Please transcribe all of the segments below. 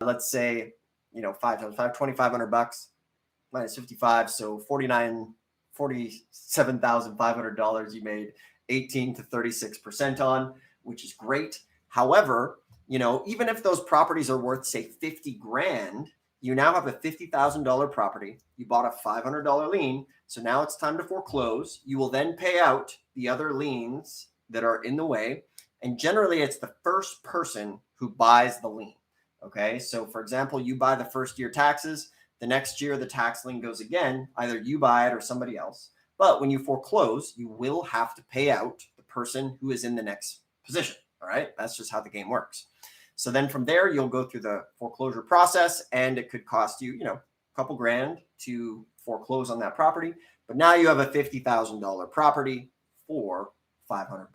let's say, 5 times 5, $2,500 minus 55. So $47,500 you made 18 to 36% on, which is great. However, even if those properties are worth, say, 50 grand, you now have a $50,000 property. You bought a $500 lien. So now it's time to foreclose. You will then pay out the other liens that are in the way. And generally, it's the first person who buys the lien. Okay. So for example, you buy the first year taxes. The next year, the tax lien goes again. Either you buy it or somebody else. But when you foreclose, you will have to pay out the person who is in the next position. All right. That's just how the game works. So then from there, you'll go through the foreclosure process, and it could cost you, a couple grand to foreclose on that property. But now you have a $50,000 property for $500.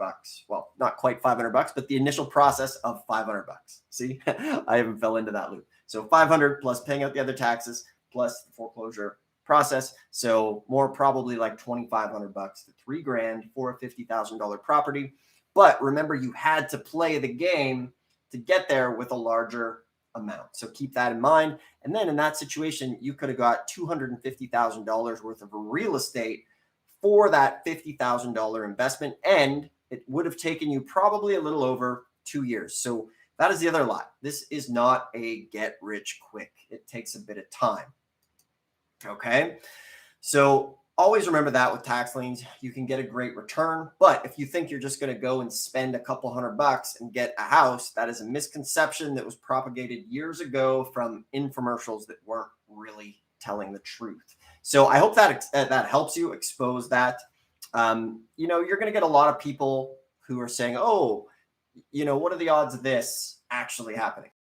Well, not quite $500, but the initial process of $500. See, I even fell into that loop. So 500 plus paying out the other taxes plus the foreclosure process. So more probably like $2,500 to $3,000 for a $50,000 property. But remember, you had to play the game to get there with a larger amount. So keep that in mind. And then in that situation, you could have got $250,000 worth of real estate for that $50,000 investment. And it would have taken you probably a little over 2 years. So that is the other lie. This is not a get rich quick. It takes a bit of time. Okay. So always remember that with tax liens, you can get a great return. But if you think you're just going to go and spend a couple $100 and get a house, that is a misconception that was propagated years ago from infomercials that weren't really telling the truth. So I hope that that helps you expose that. You're going to get a lot of people who are saying, oh, what are the odds of this actually happening?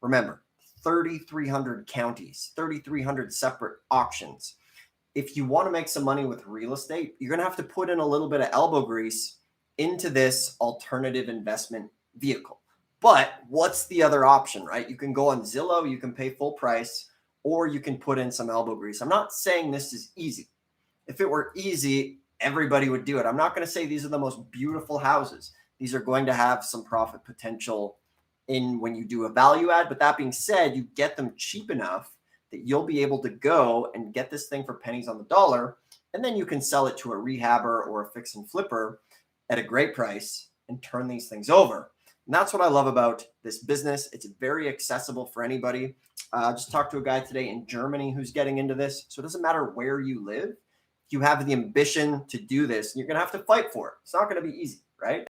Remember, 3,300 counties, 3,300 separate auctions. If you want to make some money with real estate, you're going to have to put in a little bit of elbow grease into this alternative investment vehicle. But what's the other option, right? You can go on Zillow, you can pay full price, or you can put in some elbow grease. I'm not saying this is easy. If it were easy, everybody would do it. I'm not going to say these are the most beautiful houses. These are going to have some profit potential in when you do a value add. But that being said, you get them cheap enough that you'll be able to go and get this thing for pennies on the dollar. And then you can sell it to a rehabber or a fix and flipper at a great price and turn these things over. And that's what I love about this business. It's very accessible for anybody. I just talked to a guy today in Germany who's getting into this. So it doesn't matter where you live. If you have the ambition to do this, you're going to have to fight for it. It's not going to be easy, right?